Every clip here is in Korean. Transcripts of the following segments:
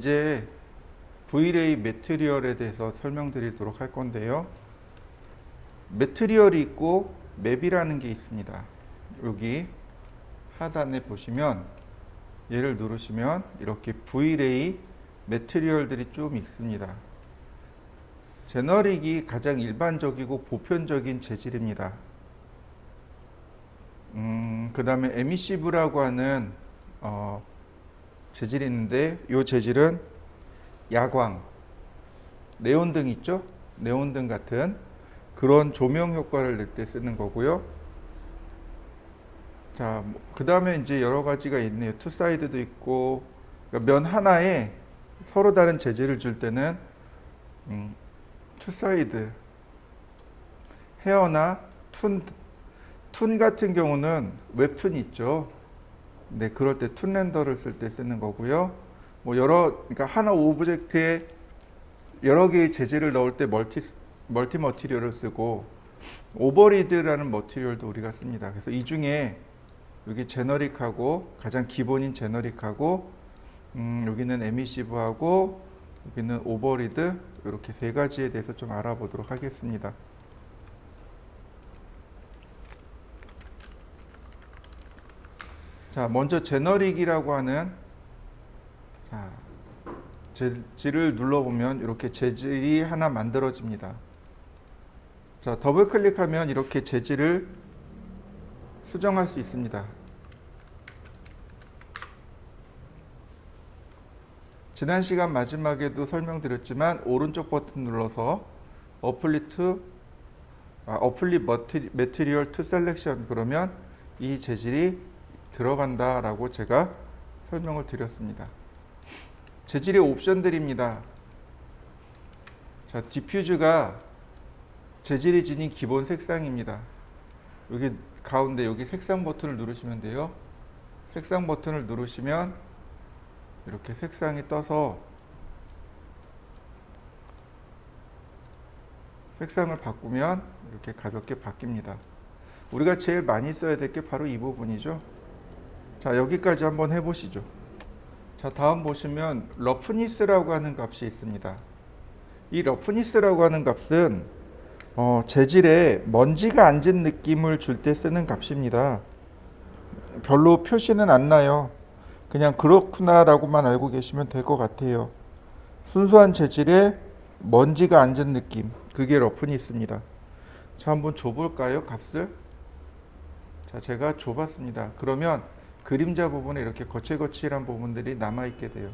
이제 V-ray 매트리얼에 대해서 설명드리도록 할 건데요. 매트리얼이 있고 맵이라는 게 있습니다. 여기 하단에 보시면 얘를 누르시면 이렇게 V-ray 매트리얼들이 좀 있습니다. 제너릭이 가장 일반적이고 보편적인 재질입니다. 그 다음에 에미시브라고 하는 재질이 있는데 이 재질은 야광, 네온등 있죠? 네온등 같은 그런 조명 효과를 낼 때 쓰는 거고요. 자, 그 다음에 이제 여러 가지가 있네요. 투사이드도 있고, 그러니까 면 하나에 서로 다른 재질을 줄 때는 투사이드, 헤어나 툰 같은 경우는 웹툰 있죠. 네, 그럴 때 툰 렌더를 쓸 때 쓰는 거고요. 뭐 그러니까 하나 오브젝트에 여러 개의 재질을 넣을 때 멀티 머티리얼을 쓰고 오버리드라는 머티리얼도 우리가 씁니다. 그래서 이 중에 여기 제너릭하고 가장 기본인 제너릭하고 여기는 에미시브하고 여기는 오버리드 이렇게 세 가지에 대해서 좀 알아보도록 하겠습니다. 자, 먼저 제너릭이라고 하는 재질을 눌러보면 이렇게 재질이 하나 만들어집니다. 자, 더블 클릭하면 이렇게 재질을 수정할 수 있습니다. 지난 시간 마지막에도 설명드렸지만 오른쪽 버튼 눌러서 어플릿 매트리얼 투 셀렉션 그러면 이 재질이 들어간다라고 제가 설명을 드렸습니다. 재질의 옵션들입니다. 자, 디퓨즈가 재질이 지닌 기본 색상입니다. 여기 가운데 여기 색상 버튼을 누르시면 돼요. 색상 버튼을 누르시면 이렇게 색상이 떠서 색상을 바꾸면 이렇게 가볍게 바뀝니다. 우리가 제일 많이 써야 될 게 바로 이 부분이죠. 자, 여기까지 한번 해보시죠. 자, 다음 보시면 러프니스라고 하는 값이 있습니다. 이 러프니스라고 하는 값은 재질에 먼지가 앉은 느낌을 줄 때 쓰는 값입니다. 별로 표시는 안 나요. 그냥 그렇구나라고만 알고 계시면 될 것 같아요. 순수한 재질에 먼지가 앉은 느낌, 그게 러프니스입니다. 자, 한번 줘볼까요, 값을? 자, 제가 줘봤습니다. 그러면 그림자 부분에 이렇게 거칠거칠한 부분들이 남아있게 돼요.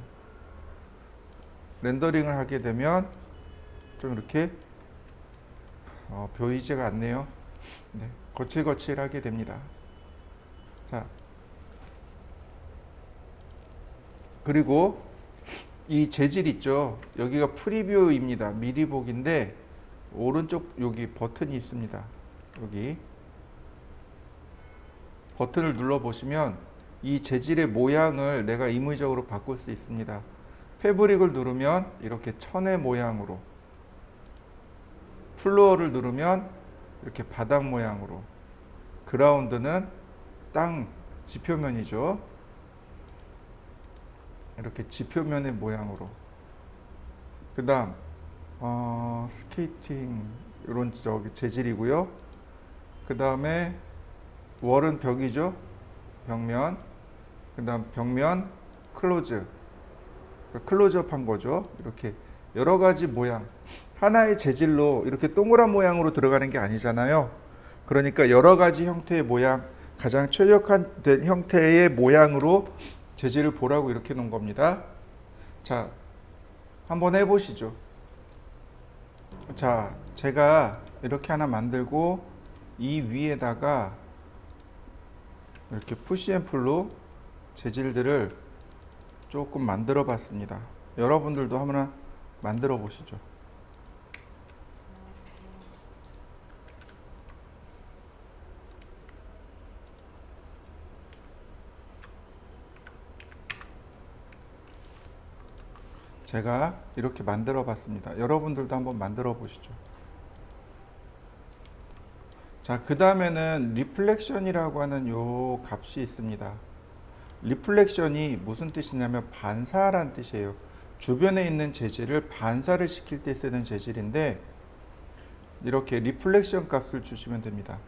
렌더링을 하게 되면 좀 이렇게 보이지가 않네요. 네, 거칠거칠하게 됩니다. 자, 그리고 이 재질 있죠. 여기가 프리뷰입니다. 미리 보기인데 오른쪽 여기 버튼이 있습니다. 여기 버튼을 눌러 보시면 이 재질의 모양을 내가 임의적으로 바꿀 수 있습니다. 패브릭을 누르면 이렇게 천의 모양으로, 플로어를 누르면 이렇게 바닥 모양으로, 그라운드는 땅 지표면이죠. 이렇게 지표면의 모양으로. 그 다음 스케이팅 이런 저기 재질이고요. 그 다음에 월은 벽이죠. 벽면. 그 다음 벽면 클로즈업 한 거죠. 이렇게 여러 가지 모양, 하나의 재질로 이렇게 동그란 모양으로 들어가는 게 아니잖아요. 그러니까 여러 가지 형태의 모양, 가장 최적화된 형태의 모양으로 재질을 보라고 이렇게 놓은 겁니다. 자, 한번 해보시죠. 자, 제가 이렇게 하나 만들고 이 위에다가 이렇게 푸시앤풀로 재질들을 조금 만들어 봤습니다. 여러분들도 한번 만들어 보시죠. 제가 이렇게 만들어 봤습니다. 여러분들도 한번 만들어 보시죠. 자, 그 다음에는 리플렉션이라고 하는 요 값이 있습니다. 리플렉션이 무슨 뜻이냐면 반사란 뜻이에요. 주변에 있는 재질을 반사를 시킬 때 쓰는 재질인데 이렇게 리플렉션 값을 주시면 됩니다.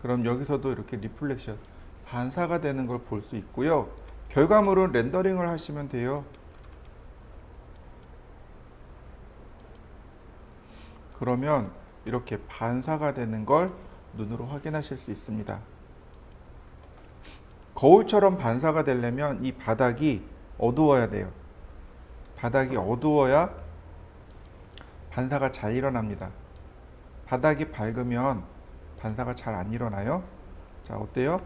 그럼 여기서도 이렇게 리플렉션, 반사가 되는 걸 볼 수 있고요. 결과물은 렌더링을 하시면 돼요. 그러면 이렇게 반사가 되는 걸 눈으로 확인하실 수 있습니다. 거울처럼 반사가 되려면 이 바닥이 어두워야 돼요. 바닥이 어두워야 반사가 잘 일어납니다. 바닥이 밝으면 반사가 잘 안 일어나요. 자, 어때요?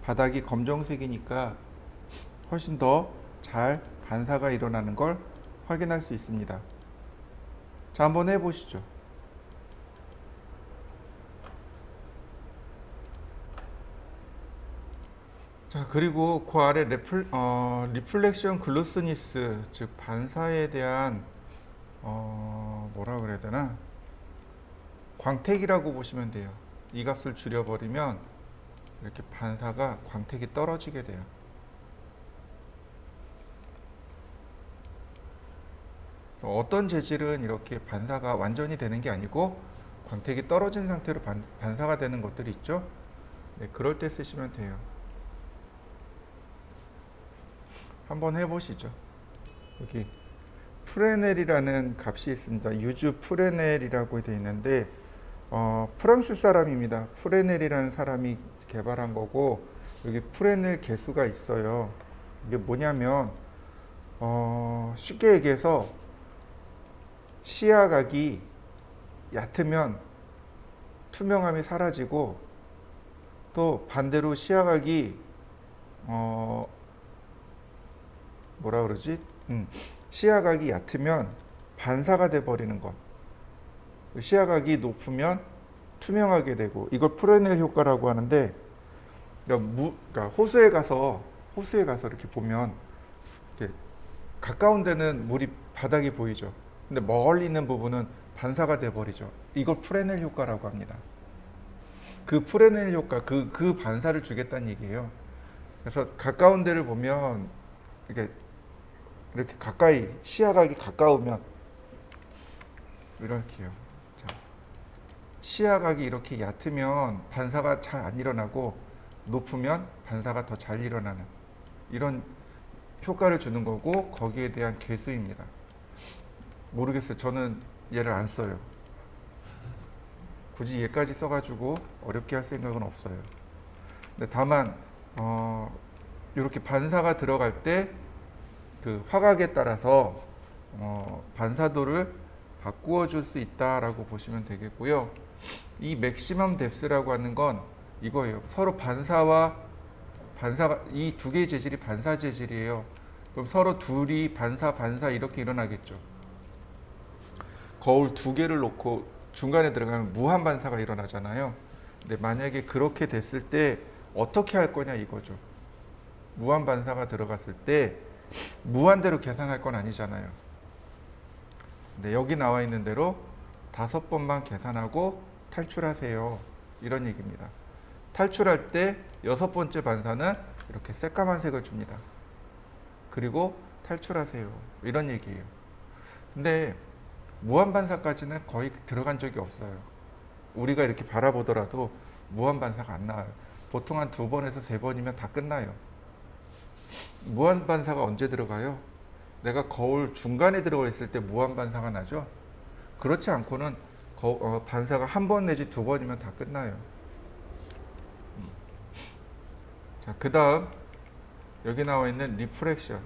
바닥이 검정색이니까 훨씬 더 잘 반사가 일어나는 걸 확인할 수 있습니다. 자, 한번 해보시죠. 자, 그리고 그 아래 리플렉션 글루스니스, 즉 반사에 대한 뭐라 그래야 되나? 광택이라고 보시면 돼요. 이 값을 줄여버리면 이렇게 반사가, 광택이 떨어지게 돼요. 어떤 재질은 이렇게 반사가 완전히 되는 게 아니고 광택이 떨어진 상태로 반사가 되는 것들이 있죠. 네, 그럴 때 쓰시면 돼요. 한번 해보시죠. 여기 프레넬이라는 값이 있습니다. 유즈 프레넬이라고 되어 있는데 프랑스 사람입니다. 프레넬이라는 사람이 개발한 거고 여기 프레넬 개수가 있어요. 이게 뭐냐면 쉽게 얘기해서 시야각이 얕으면 투명함이 사라지고 또 반대로 시야각이 뭐라 그러지? 시야각이 얕으면 반사가 돼 버리는 것. 시야각이 높으면 투명하게 되고 이걸 프레넬 효과라고 하는데 그러니까 호수에 가서 이렇게 보면 이렇게 가까운 데는 물이 바닥이 보이죠. 근데 멀리 있는 부분은 반사가 돼 버리죠. 이걸 프레넬 효과라고 합니다. 그 프레넬 효과, 그 반사를 주겠다는 얘기예요. 그래서 가까운 데를 보면 이렇게 가까이, 시야각이 가까우면 이렇게요. 자, 시야각이 이렇게 얕으면 반사가 잘 안 일어나고 높으면 반사가 더 잘 일어나는 이런 효과를 주는 거고 거기에 대한 개수입니다. 모르겠어요. 저는 얘를 안 써요. 굳이 얘까지 써가지고 어렵게 할 생각은 없어요. 근데 다만 이렇게 반사가 들어갈 때 그 화각에 따라서 반사도를 바꾸어 줄 수 있다라고 보시면 되겠고요. 이 맥시멈 뎁스라고 하는 건 이거예요. 서로 반사가 이 두 개의 재질이 반사 재질이에요. 그럼 서로 둘이 반사 이렇게 일어나겠죠. 거울 두 개를 놓고 중간에 들어가면 무한 반사가 일어나잖아요. 근데 만약에 그렇게 됐을 때 어떻게 할 거냐 이거죠. 무한 반사가 들어갔을 때 무한대로 계산할 건 아니잖아요. 근데 여기 나와 있는 대로 5번만 계산하고 탈출하세요. 이런 얘기입니다. 탈출할 때 6번째 반사는 이렇게 새까만 색을 줍니다. 그리고 탈출하세요. 이런 얘기예요. 근데 무한 반사까지는 거의 들어간 적이 없어요. 우리가 이렇게 바라보더라도 무한 반사가 안 나와요. 보통 한 2번에서 3번이면 다 끝나요. 무한 반사가 언제 들어가요? 내가 거울 중간에 들어가 있을 때 무한 반사가 나죠? 그렇지 않고는 반사가 1번 내지 2번이면 다 끝나요. 자, 그 다음 여기 나와 있는 리프렉션.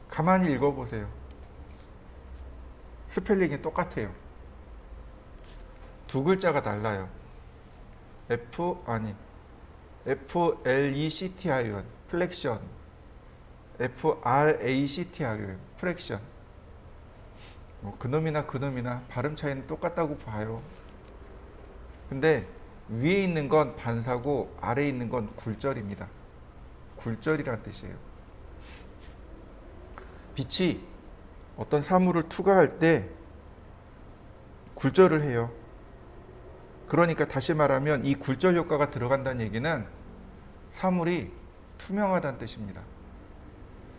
가만히 읽어보세요. 스펠링이 똑같아요. 두 글자가 달라요. FLECTION, 플렉션. FRACTION, 프랙션. 그놈이나 발음 차이는 똑같다고 봐요. 근데 위에 있는 건 반사고 아래에 있는 건 굴절입니다. 굴절이란 뜻이에요. 빛이 어떤 사물을 투과할 때 굴절을 해요. 그러니까 다시 말하면 이 굴절 효과가 들어간다는 얘기는 사물이 투명하다는 뜻입니다.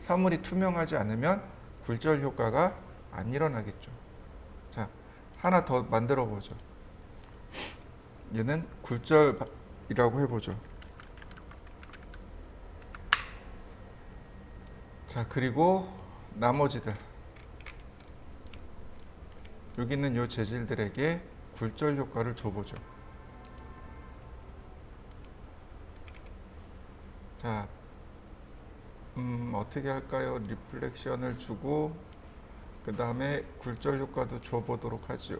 사물이 투명하지 않으면 굴절 효과가 안 일어나겠죠. 자, 하나 더 만들어 보죠. 얘는 굴절이라고 해보죠. 자, 그리고 나머지들, 여기 있는 요 재질들에게 굴절 효과를 줘보죠. 자, 어떻게 할까요? 리플렉션을 주고 그 다음에 굴절 효과도 줘보도록 하지요.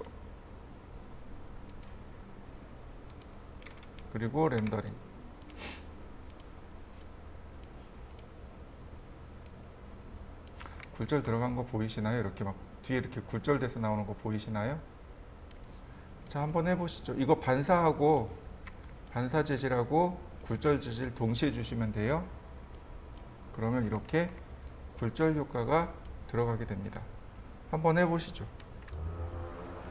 그리고 렌더링. 굴절 들어간 거 보이시나요? 이렇게 막 뒤에 이렇게 굴절돼서 나오는 거 보이시나요? 자, 한번 해보시죠. 이거 반사하고 반사 재질하고 굴절 재질 동시에 주시면 돼요. 그러면 이렇게 굴절 효과가 들어가게 됩니다. 한번 해보시죠.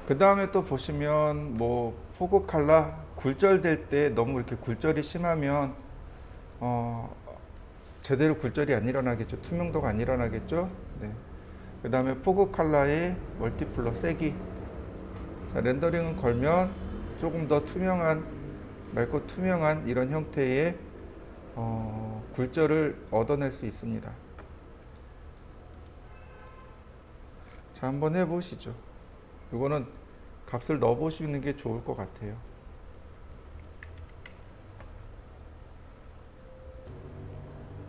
그 다음에 또 보시면 뭐 포그 칼라 굴절될 때 너무 이렇게 굴절이 심하면 제대로 굴절이 안 일어나겠죠. 투명도가 안 일어나겠죠. 네. 그 다음에 포그 칼라의 멀티플러 세기. 자, 렌더링은 걸면 조금 더 투명한, 맑고 투명한 이런 형태의 굴절을 얻어낼 수 있습니다. 자, 한번 해보시죠. 이거는 값을 넣어 보시는 게 좋을 것 같아요.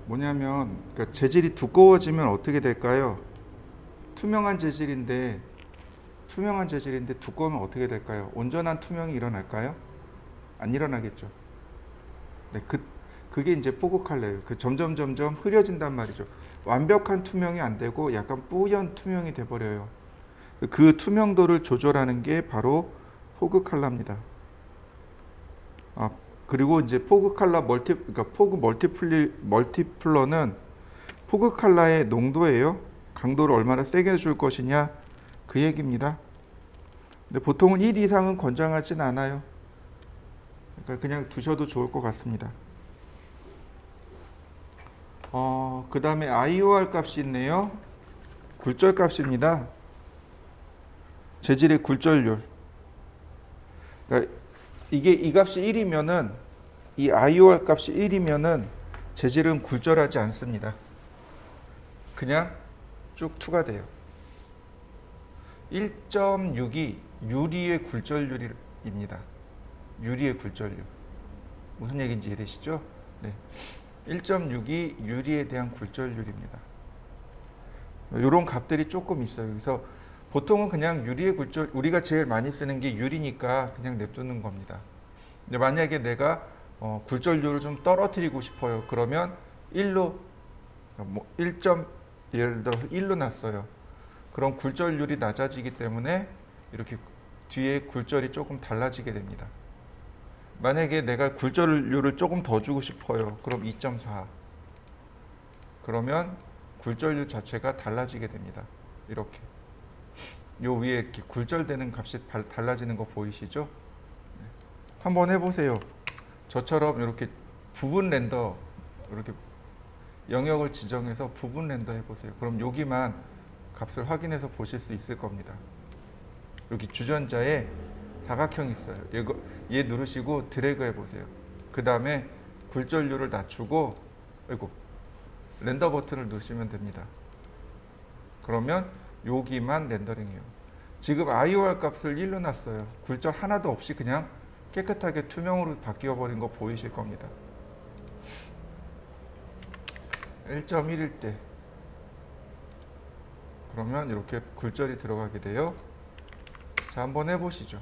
뭐냐면 그러니까 재질이 두꺼워지면 어떻게 될까요? 투명한 재질인데 두꺼우면 어떻게 될까요? 온전한 투명이 일어날까요? 안 일어나겠죠. 네, 그게 이제 포그 칼라예요. 점점 흐려진단 말이죠. 완벽한 투명이 안 되고 약간 뿌연 투명이 돼 버려요. 그 투명도를 조절하는 게 바로 포그 칼라입니다. 그리고 이제 포그 칼라 그러니까 포그 멀티플러는 포그 칼라의 농도예요. 강도를 얼마나 세게 줄 것이냐 그 얘기입니다. 근데 보통은 1 이상은 권장하진 않아요. 그러니까 그냥 두셔도 좋을 것 같습니다. 그 다음에 IOR 값이 있네요. 굴절 값입니다. 재질의 굴절률. 그러니까 이게 이 값이 1이면은 이 IOR 값이 1이면은 재질은 굴절하지 않습니다. 그냥 쭉 투과돼요. 1.6이 유리의 굴절률입니다. 유리의 굴절률. 무슨 얘기인지 이해되시죠? 네. 1.6이 유리에 대한 굴절률입니다. 이런 값들이 조금 있어요. 그래서 보통은 그냥 유리의 굴절, 우리가 제일 많이 쓰는 게 유리니까 그냥 냅두는 겁니다. 근데 만약에 내가 굴절률을 좀 떨어뜨리고 싶어요. 그러면 1로, 뭐 1. 예를 들어 1로 놨어요. 그럼 굴절률이 낮아지기 때문에 이렇게 뒤에 굴절이 조금 달라지게 됩니다. 만약에 내가 굴절률을 조금 더 주고 싶어요. 그럼 2.4. 그러면 굴절률 자체가 달라지게 됩니다. 이렇게. 요 위에 이렇게 굴절되는 값이 달라지는 거 보이시죠? 한번 해보세요. 저처럼 이렇게 부분 렌더, 이렇게 영역을 지정해서 부분 렌더 해보세요. 그럼 여기만 값을 확인해서 보실 수 있을 겁니다. 여기 주전자에 사각형이 있어요. 얘 누르시고 드래그 해보세요. 그 다음에 굴절률을 낮추고 렌더 버튼을 누르시면 됩니다. 그러면 여기만 렌더링이에요. 지금 IOR 값을 1로 놨어요. 굴절 하나도 없이 그냥 깨끗하게 투명으로 바뀌어 버린 거 보이실 겁니다. 1.1일 때 그러면 이렇게 굴절이 들어가게 돼요. 자, 한번 해보시죠.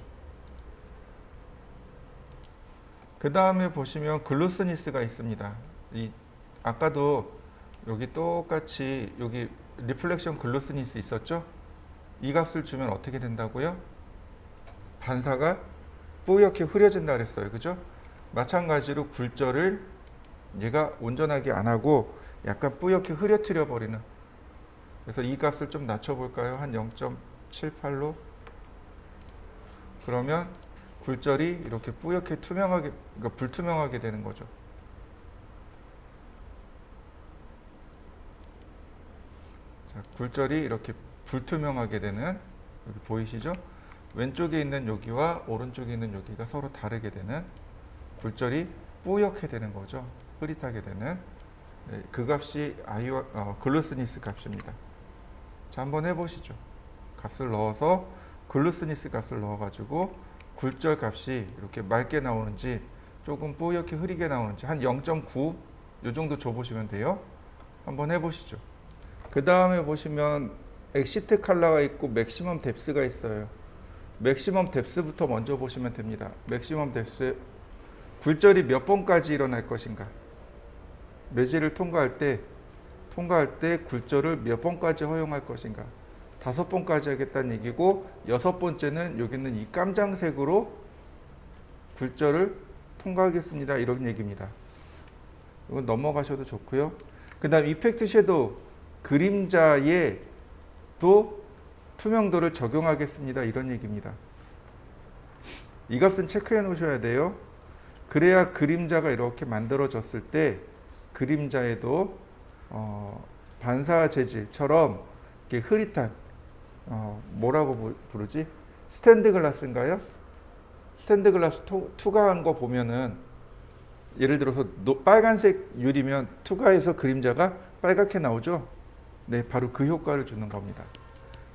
그 다음에 보시면 글루스니스가 있습니다. 아까도 여기 똑같이 여기 리플렉션 글루스니스 있었죠? 이 값을 주면 어떻게 된다고요? 반사가 뿌옇게 흐려진다 그랬어요. 그죠? 마찬가지로 굴절을 얘가 온전하게 안 하고 약간 뿌옇게 흐려뜨려 버리는. 그래서 이 값을 좀 낮춰 볼까요? 한 0.78로. 그러면 굴절이 이렇게 뿌옇게 투명하게, 그러니까 불투명하게 되는 거죠. 자, 굴절이 이렇게 불투명하게 되는, 여기 보이시죠? 왼쪽에 있는 여기와 오른쪽에 있는 여기가 서로 다르게 되는, 굴절이 뿌옇게 되는 거죠. 흐릿하게 되는. 네, 그 값이 글루스니스 값입니다. 자, 한번 해보시죠. 값을 넣어서 글루스니스 값을 넣어가지고 굴절 값이 이렇게 맑게 나오는지 조금 뿌옇게 흐리게 나오는지 한 0.9 이 정도 줘보시면 돼요. 한번 해보시죠. 그 다음에 보시면 엑시트 컬러가 있고 맥시멈 뎁스가 있어요. 맥시멈 뎁스부터 먼저 보시면 됩니다. 맥시멈 뎁스, 굴절이 몇 번까지 일어날 것인가. 매질을 통과할 때 굴절을 몇 번까지 허용할 것인가. 5번까지 하겠다는 얘기고, 6번째는 여기 있는 이 깜장색으로 굴절을 통과하겠습니다. 이런 얘기입니다. 이건 넘어가셔도 좋고요. 그 다음 이펙트 섀도우, 그림자에 또 투명도를 적용하겠습니다. 이런 얘기입니다. 이 값은 체크해 놓으셔야 돼요. 그래야 그림자가 이렇게 만들어졌을 때 그림자에도 반사 재질처럼 이렇게 흐릿한, 뭐라고 부르지? 스탠드 글라스인가요? 스탠드 글라스 투과한 거 보면은, 예를 들어서 빨간색 유리면 투과해서 그림자가 빨갛게 나오죠? 네, 바로 그 효과를 주는 겁니다.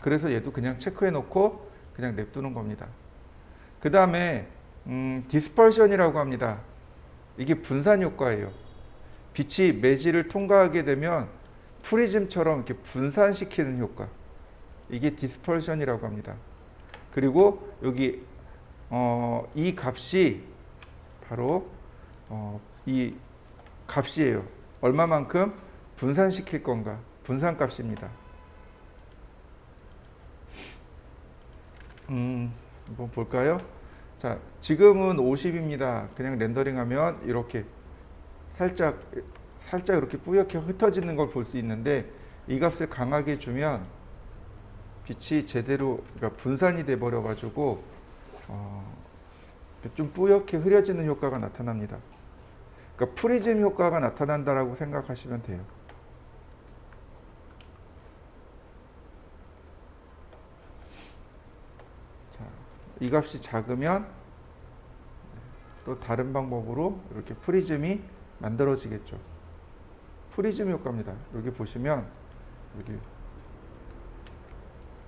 그래서 얘도 그냥 체크해 놓고 그냥 냅두는 겁니다. 그 다음에 디스펄션이라고 합니다. 이게 분산 효과예요. 빛이 매질을 통과하게 되면 프리즘처럼 이렇게 분산시키는 효과. 이게 디스펄션이라고 합니다. 그리고 여기 이 값이 바로 이 값이에요. 얼마만큼 분산시킬 건가. 분산값입니다. 한번 볼까요? 자, 지금은 50입니다. 그냥 렌더링하면 이렇게 살짝 이렇게 뿌옇게 흩어지는 걸 볼 수 있는데, 이 값을 강하게 주면 빛이 제대로, 그러니까 분산이 돼 버려 가지고 좀 뿌옇게 흐려지는 효과가 나타납니다. 그러니까 프리즘 효과가 나타난다라고 생각하시면 돼요. 자, 이 값이 작으면 또 다른 방법으로 이렇게 프리즘이 만들어지겠죠. 프리즘 효과입니다. 여기 보시면 여기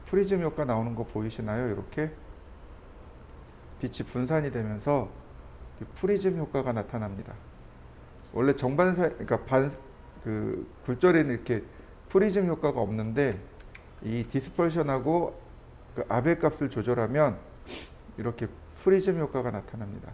프리즘 효과 나오는 거 보이시나요? 이렇게 빛이 분산이 되면서 프리즘 효과가 나타납니다. 원래 정반사, 그러니까 굴절에는 이렇게 프리즘 효과가 없는데, 이 디스펄션하고 그 아벨 값을 조절하면 이렇게 프리즘 효과가 나타납니다.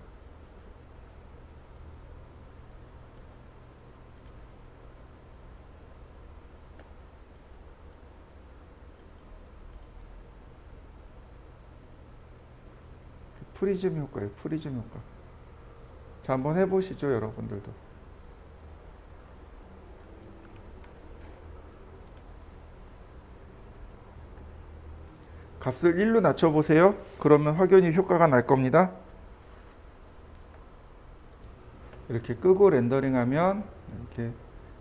프리즘 효과예요. 프리즘 효과. 자, 한번 해보시죠, 여러분들도. 값을 1로 낮춰보세요. 그러면 확연히 효과가 날 겁니다. 이렇게 끄고 렌더링하면 이렇게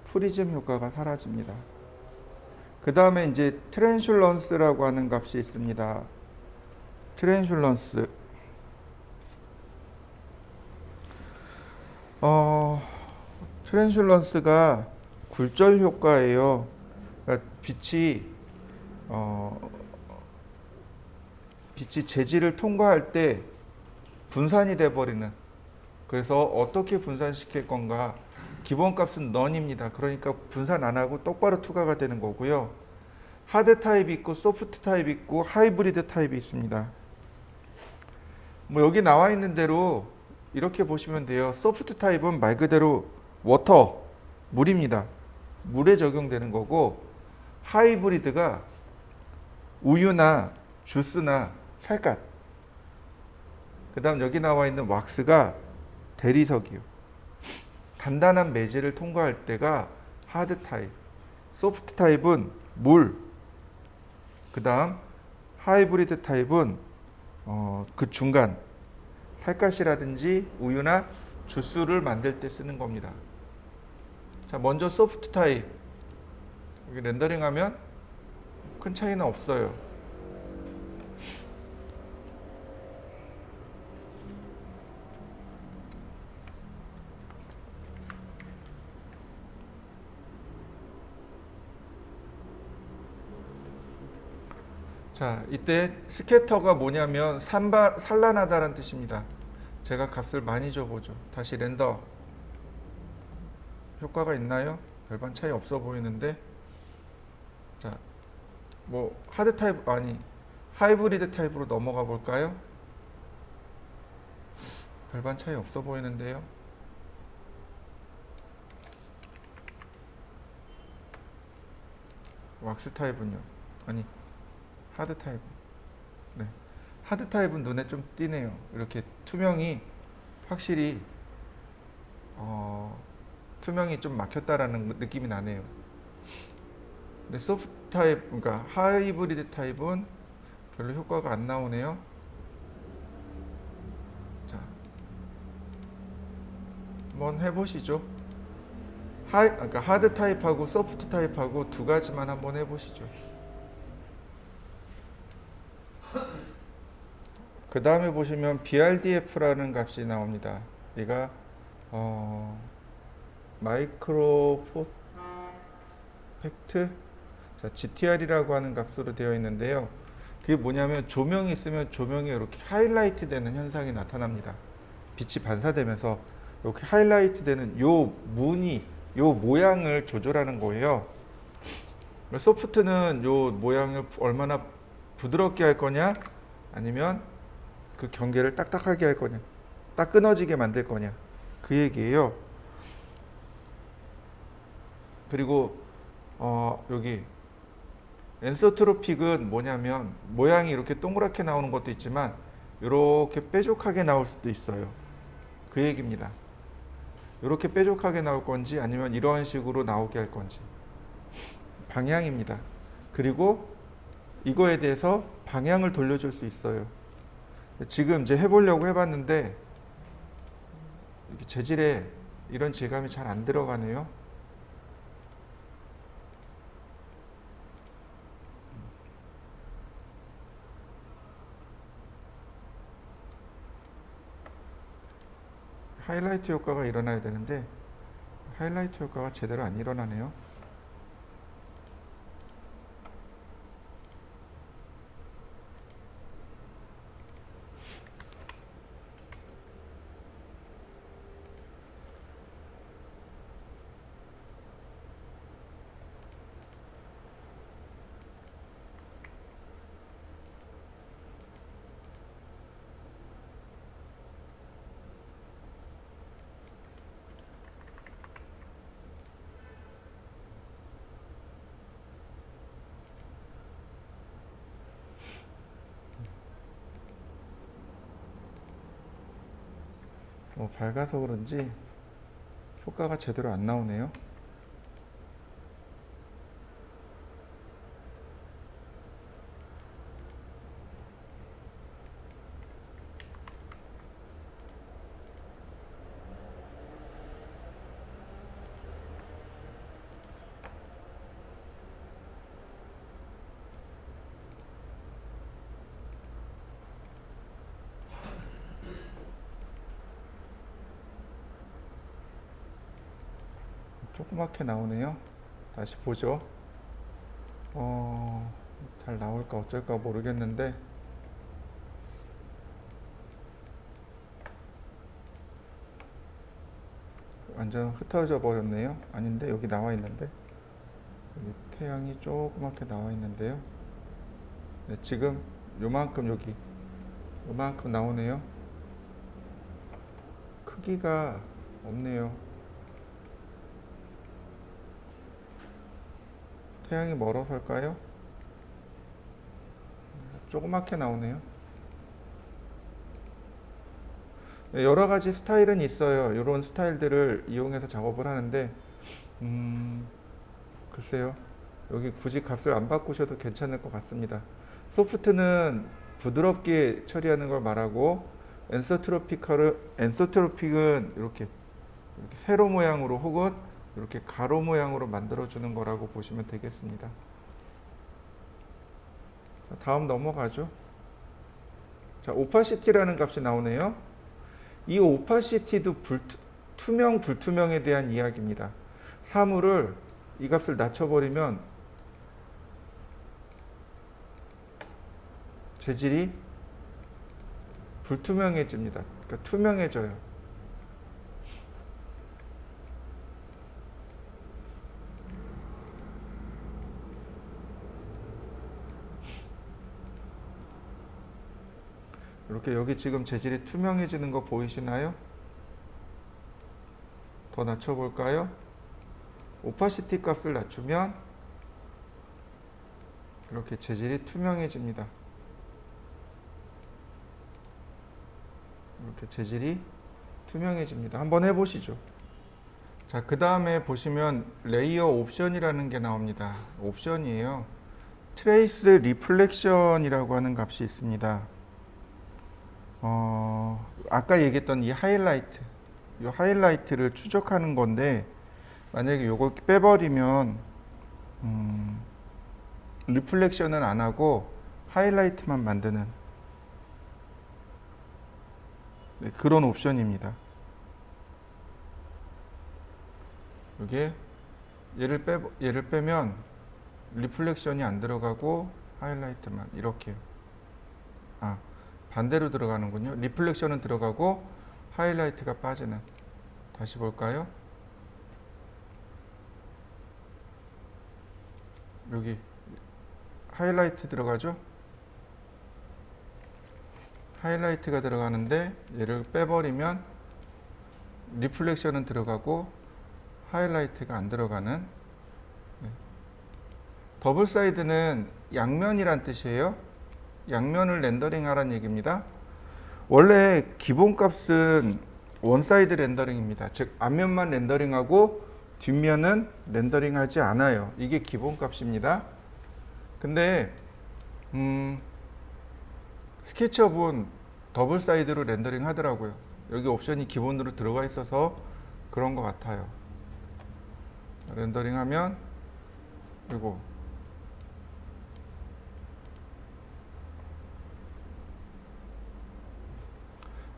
프리즘 효과가 사라집니다. 그 다음에 이제 트랜슐런스라고 하는 값이 있습니다. 트랜슐런스. 트랜슐런스가 굴절 효과예요. 그러니까 빛이 재질을 통과할 때 분산이 돼 버리는. 그래서 어떻게 분산시킬 건가? 기본값은 none입니다. 그러니까 분산 안 하고 똑바로 투과가 되는 거고요. 하드 타입이 있고 소프트 타입이 있고 하이브리드 타입이 있습니다. 뭐 여기 나와 있는 대로 이렇게 보시면 돼요. 소프트 타입은 말 그대로 워터, 물입니다. 물에 적용되는 거고, 하이브리드가 우유나 주스나 살갗. 그 다음 여기 나와 있는 왁스가 대리석이요. 단단한 매질을 통과할 때가 하드 타입. 소프트 타입은 물. 그 다음 하이브리드 타입은 그 중간. 살갗이라든지 우유나 주스를 만들 때 쓰는 겁니다. 자, 먼저 소프트 타입. 여기 렌더링하면 큰 차이는 없어요. 자, 이때 스캐터가 뭐냐면 산란하다라는 뜻입니다. 제가 값을 많이 줘보죠. 다시 렌더. 효과가 있나요? 별반 차이 없어 보이는데. 자, 뭐 하드 타입 아니 하이브리드 타입으로 넘어가 볼까요? 별반 차이 없어 보이는데요. 왁스 타입은요? 아니 하드 타입. 네. 하드 타입은 눈에 좀 띄네요. 이렇게 투명이 확실히 투명이 좀 막혔다라는 느낌이 나네요. 근데 소프트 타입, 그러니까 하이브리드 타입은 별로 효과가 안 나오네요. 자, 한번 해보시죠. 그러니까 하드 타입하고 소프트 타입하고 두 가지만 한번 해보시죠. 그 다음에 보시면 BRDF라는 값이 나옵니다. 얘가 마이크로 포spek트, 자, GTR이라고 하는 값으로 되어 있는데요. 그게 뭐냐면 조명이 있으면 조명이 이렇게 하이라이트 되는 현상이 나타납니다. 빛이 반사되면서 이렇게 하이라이트 되는 요 무늬, 요 모양을 조절하는 거예요. 소프트는 요 모양을 얼마나 부드럽게 할 거냐, 아니면 그 경계를 딱딱하게 할 거냐, 딱 끊어지게 만들 거냐, 그 얘기예요. 그리고 여기 엔소트로픽은 뭐냐면 모양이 이렇게 동그랗게 나오는 것도 있지만 이렇게 뾰족하게 나올 수도 있어요. 그 얘기입니다. 이렇게 뾰족하게 나올 건지 아니면 이런 식으로 나오게 할 건지 방향입니다. 그리고 이거에 대해서 방향을 돌려줄 수 있어요. 지금 이제 해보려고 해봤는데 이렇게 재질에 이런 질감이 잘 안 들어가네요. 하이라이트 효과가 일어나야 되는데 하이라이트 효과가 제대로 안 일어나네요. 밝아서 그런지 효과가 제대로 안 나오네요. 조그맣게 나오네요. 다시 보죠. 잘 나올까 어쩔까 모르겠는데 완전 흩어져 버렸네요. 아닌데 여기 나와 있는데 여기 태양이 조그맣게 나와 있는데요. 네, 지금 요만큼 여기 요만큼 나오네요. 크기가 없네요. 태양이 멀어서일까요? 조그맣게 나오네요. 네, 여러 가지 스타일은 있어요. 이런 스타일들을 이용해서 작업을 하는데 글쎄요. 여기 굳이 값을 안 바꾸셔도 괜찮을 것 같습니다. 소프트는 부드럽게 처리하는 걸 말하고 엔소트로픽은 이렇게 세로 모양으로 혹은 이렇게 가로 모양으로 만들어주는 거라고 보시면 되겠습니다. 자, 다음 넘어가죠. 자, 오파시티라는 값이 나오네요. 이 오파시티도 투명, 불투명에 대한 이야기입니다. 사물을 이 값을 낮춰버리면 재질이 불투명해집니다. 그러니까 투명해져요. 이렇게 여기 지금 재질이 투명해지는 거 보이시나요? 더 낮춰볼까요? 오파시티 값을 낮추면 이렇게 재질이 투명해집니다. 이렇게 재질이 투명해집니다. 한번 해보시죠. 자, 그 다음에 보시면 레이어 옵션이라는 게 나옵니다. 옵션이에요. 트레이스 리플렉션이라고 하는 값이 있습니다. 아까 얘기했던 이 하이라이트를 추적하는 건데, 만약에 이걸 빼버리면 리플렉션은 안 하고 하이라이트만 만드는, 네, 그런 옵션입니다. 이게 얘를 빼면 리플렉션이 안 들어가고 하이라이트만 이렇게, 반대로 들어가는군요. 리플렉션은 들어가고 하이라이트가 빠지는. 다시 볼까요? 여기 하이라이트 들어가죠? 하이라이트가 들어가는데 얘를 빼버리면 리플렉션은 들어가고 하이라이트가 안 들어가는. 더블 사이드는 양면이란 뜻이에요. 양면을 렌더링 하라는 얘기입니다. 원래 기본값은 원사이드 렌더링입니다. 즉 앞면만 렌더링하고 뒷면은 렌더링하지 않아요. 이게 기본값입니다. 근데 스케치업은 더블 사이드로 렌더링 하더라고요. 여기 옵션이 기본으로 들어가 있어서 그런 것 같아요. 렌더링 하면 그리고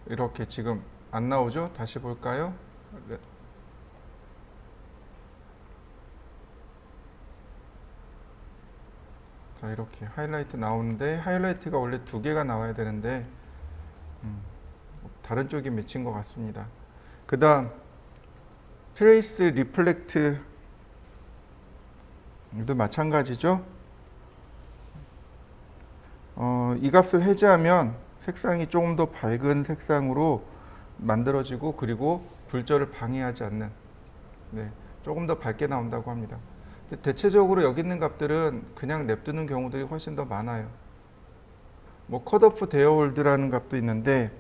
이렇게 지금 안 나오죠? 다시 볼까요? 네. 자, 이렇게 하이라이트 나오는데 하이라이트가 원래 2개가 나와야 되는데 다른 쪽이 맺힌 것 같습니다. 그 다음 트레이스 리플렉트도 마찬가지죠. 이 값을 해제하면 색상이 조금 더 밝은 색상으로 만들어지고, 그리고 굴절을 방해하지 않는, 네, 조금 더 밝게 나온다고 합니다. 근데 대체적으로 여기 있는 값들은 그냥 냅두는 경우들이 훨씬 더 많아요. 뭐 컷오프 데어홀드라는 값도 있는데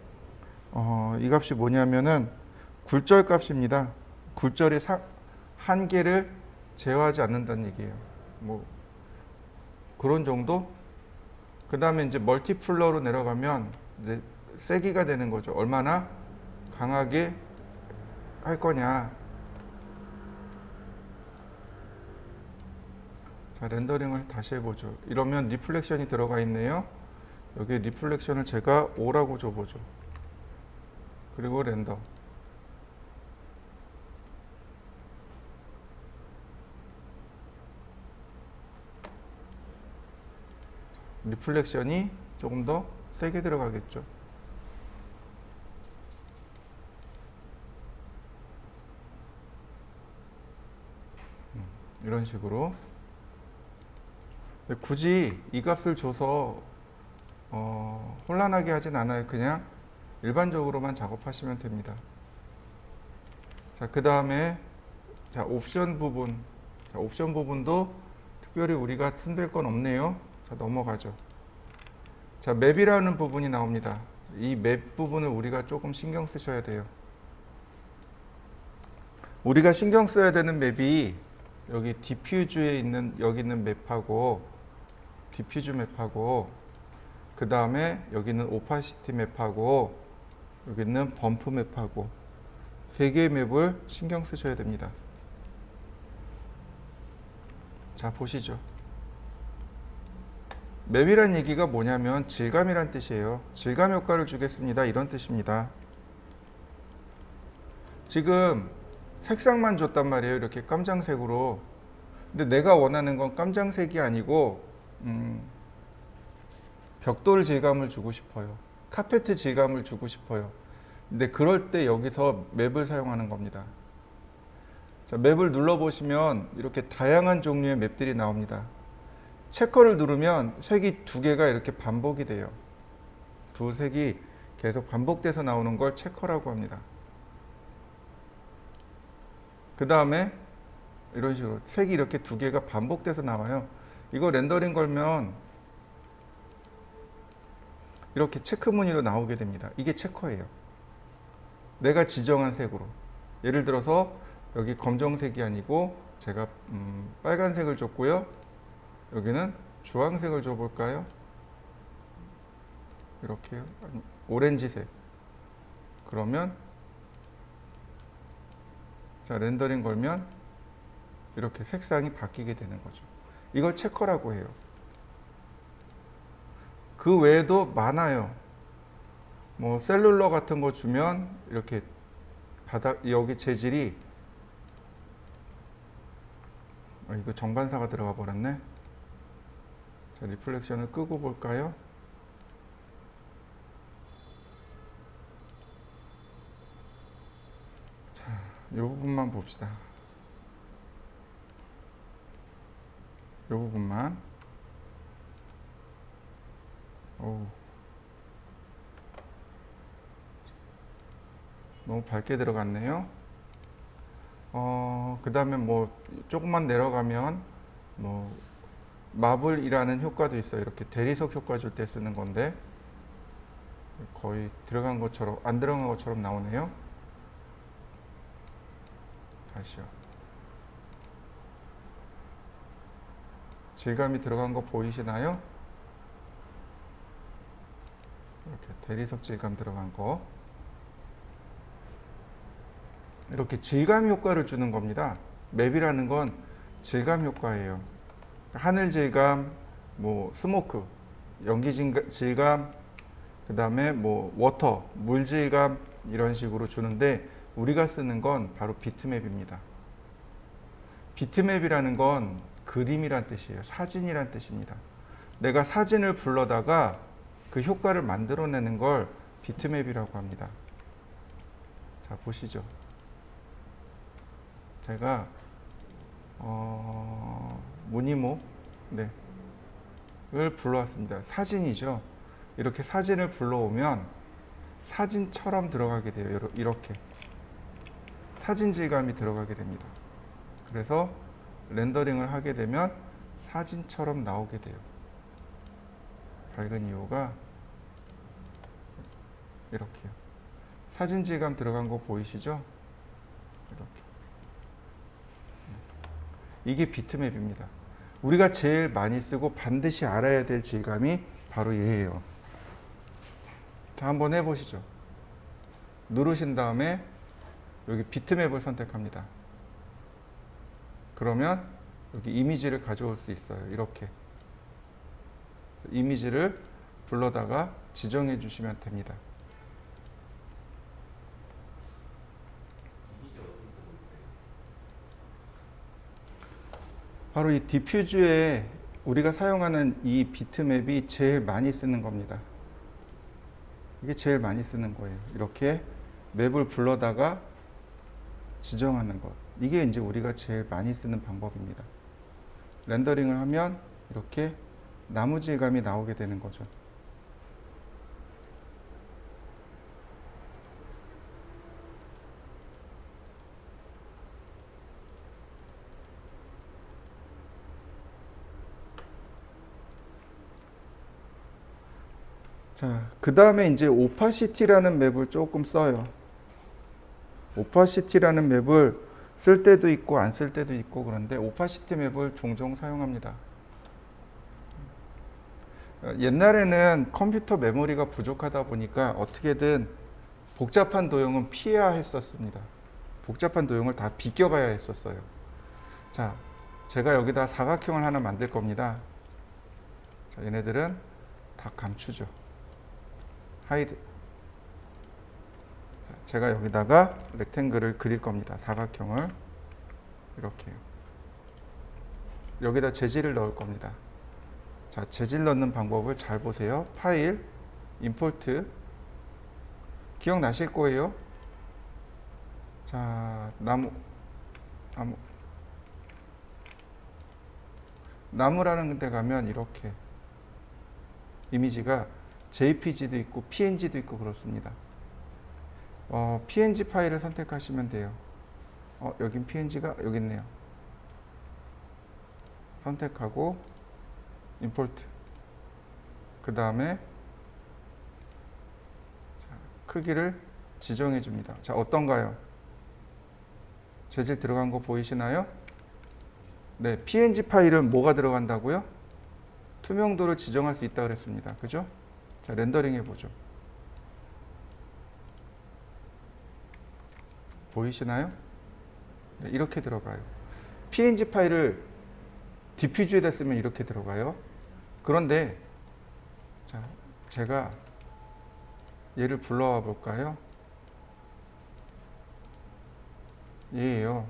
이 값이 뭐냐면은 굴절 값입니다. 굴절의 한계를 제어하지 않는다는 얘기예요. 뭐 그런 정도? 그 다음에 이제 멀티플러로 내려가면 이제 세기가 되는 거죠. 얼마나 강하게 할 거냐. 자, 렌더링을 다시 해보죠. 이러면 리플렉션이 들어가 있네요. 여기 리플렉션을 제가 5라고 줘보죠. 그리고 렌더. 리플렉션이 조금 더 세게 들어가겠죠. 이런 식으로. 굳이 이 값을 줘서 혼란하게 하진 않아요. 그냥 일반적으로만 작업하시면 됩니다. 자, 그 다음에 자, 옵션 부분. 자, 옵션 부분도 특별히 우리가 손댈 건 없네요. 자, 넘어가죠. 자, 맵이라는 부분이 나옵니다. 이 맵 부분을 우리가 조금 신경 쓰셔야 돼요. 우리가 신경 써야 되는 맵이 여기 디퓨즈에 있는 여기 있는 맵하고 디퓨즈 맵하고, 그 다음에 여기 있는 오파시티 맵하고 여기 있는 범프 맵하고 3개의 맵을 신경 쓰셔야 됩니다. 자, 보시죠. 맵이란 얘기가 뭐냐면 질감이란 뜻이에요. 질감 효과를 주겠습니다. 이런 뜻입니다. 지금 색상만 줬단 말이에요. 이렇게 깜장색으로. 근데 내가 원하는 건 깜장색이 아니고 벽돌 질감을 주고 싶어요. 카페트 질감을 주고 싶어요. 근데 그럴 때 여기서 맵을 사용하는 겁니다. 자, 맵을 눌러보시면 이렇게 다양한 종류의 맵들이 나옵니다. 체커를 누르면 색이 두 개가 이렇게 반복이 돼요. 두 색이 계속 반복돼서 나오는 걸 체커라고 합니다. 그 다음에 이런 식으로 색이 이렇게 두 개가 반복돼서 나와요. 이거 렌더링 걸면 이렇게 체크 무늬로 나오게 됩니다. 이게 체커예요. 내가 지정한 색으로. 예를 들어서 여기 검정색이 아니고 제가 빨간색을 줬고요. 여기는 주황색을 줘볼까요? 이렇게요. 아니, 오렌지색. 그러면 자, 렌더링 걸면 이렇게 색상이 바뀌게 되는 거죠. 이걸 체커라고 해요. 그 외에도 많아요. 뭐 셀룰러 같은 거 주면 이렇게 바닥 여기 재질이 이거 정반사가 들어가 버렸네. 자, 리플렉션을 끄고 볼까요? 자, 이 부분만 봅시다. 이 부분만. 오, 너무 밝게 들어갔네요. 그 다음에 뭐 조금만 내려가면 뭐 마블이라는 효과도 있어요. 이렇게 대리석 효과 줄 때 쓰는 건데 거의 들어간 것처럼 안 들어간 것처럼 나오네요. 다시요. 질감이 들어간 거 보이시나요? 이렇게 대리석 질감 들어간 거. 이렇게 질감 효과를 주는 겁니다. 맵이라는 건 질감 효과예요. 하늘 질감, 뭐 스모크, 연기 질감, 그 다음에 뭐 워터, 물 질감 이런 식으로 주는데 우리가 쓰는 건 바로 비트맵입니다. 비트맵이라는 건 그림이란 뜻이에요. 사진이란 뜻입니다. 내가 사진을 불러다가 그 효과를 만들어내는 걸 비트맵이라고 합니다. 자, 보시죠. 제가 무늬모 을 불러왔습니다. 사진이죠. 이렇게 사진을 불러오면 사진처럼 들어가게 돼요. 이렇게 사진 질감이 들어가게 됩니다. 그래서 렌더링을 하게 되면 사진처럼 나오게 돼요. 밝은 이유가 이렇게요. 사진 질감 들어간 거 보이시죠? 이렇게. 이게 비트맵입니다. 우리가 제일 많이 쓰고 반드시 알아야 될 질감이 바로 얘예요. 자, 한번 해보시죠. 누르신 다음에 여기 비트맵을 선택합니다. 그러면 여기 이미지를 가져올 수 있어요. 이렇게 이미지를 불러다가 지정해 주시면 됩니다. 바로 이 디퓨즈에 우리가 사용하는 이 비트맵이 제일 많이 쓰는 겁니다. 이게 제일 많이 쓰는 거예요. 이렇게 맵을 불러다가 지정하는 것. 이게 이제 우리가 제일 많이 쓰는 방법입니다. 렌더링을 하면 이렇게 나무 질감이 나오게 되는 거죠. 자, 그 다음에 이제 오파시티라는 맵을 조금 써요. 오파시티라는 맵을 쓸 때도 있고 안 쓸 때도 있고 그런데 오파시티 맵을 종종 사용합니다. 옛날에는 컴퓨터 메모리가 부족하다 보니까 어떻게든 복잡한 도형은 피해야 했었습니다. 복잡한 도형을 다 비껴가야 했었어요. 자, 제가 여기다 사각형을 하나 만들 겁니다. 자, 얘네들은 다 감추죠. 하이드. 자, 제가 여기다가 렉탱글을 그릴 겁니다. 사각형을 이렇게요. 여기다 재질을 넣을 겁니다. 자, 재질 넣는 방법을 잘 보세요. 파일, 임포트. 기억나실 거예요. 자, 나무라는 데 가면 이렇게 이미지가 JPG도 있고 PNG도 있고 그렇습니다. PNG 파일을 선택하시면 돼요. 여긴 PNG가 여기 있네요. 선택하고 임포트. 그 다음에 크기를 지정해 줍니다. 자, 어떤가요? 재질 들어간 거 보이시나요? 네, PNG 파일은 뭐가 들어간다고요? 투명도를 지정할 수 있다고 그랬습니다. 그죠? 자, 렌더링 해보죠. 보이시나요? 네, 이렇게 들어가요. PNG 파일을 디퓨즈에다 쓰면 이렇게 들어가요. 그런데 자, 제가 얘를 불러와 볼까요? 얘예요.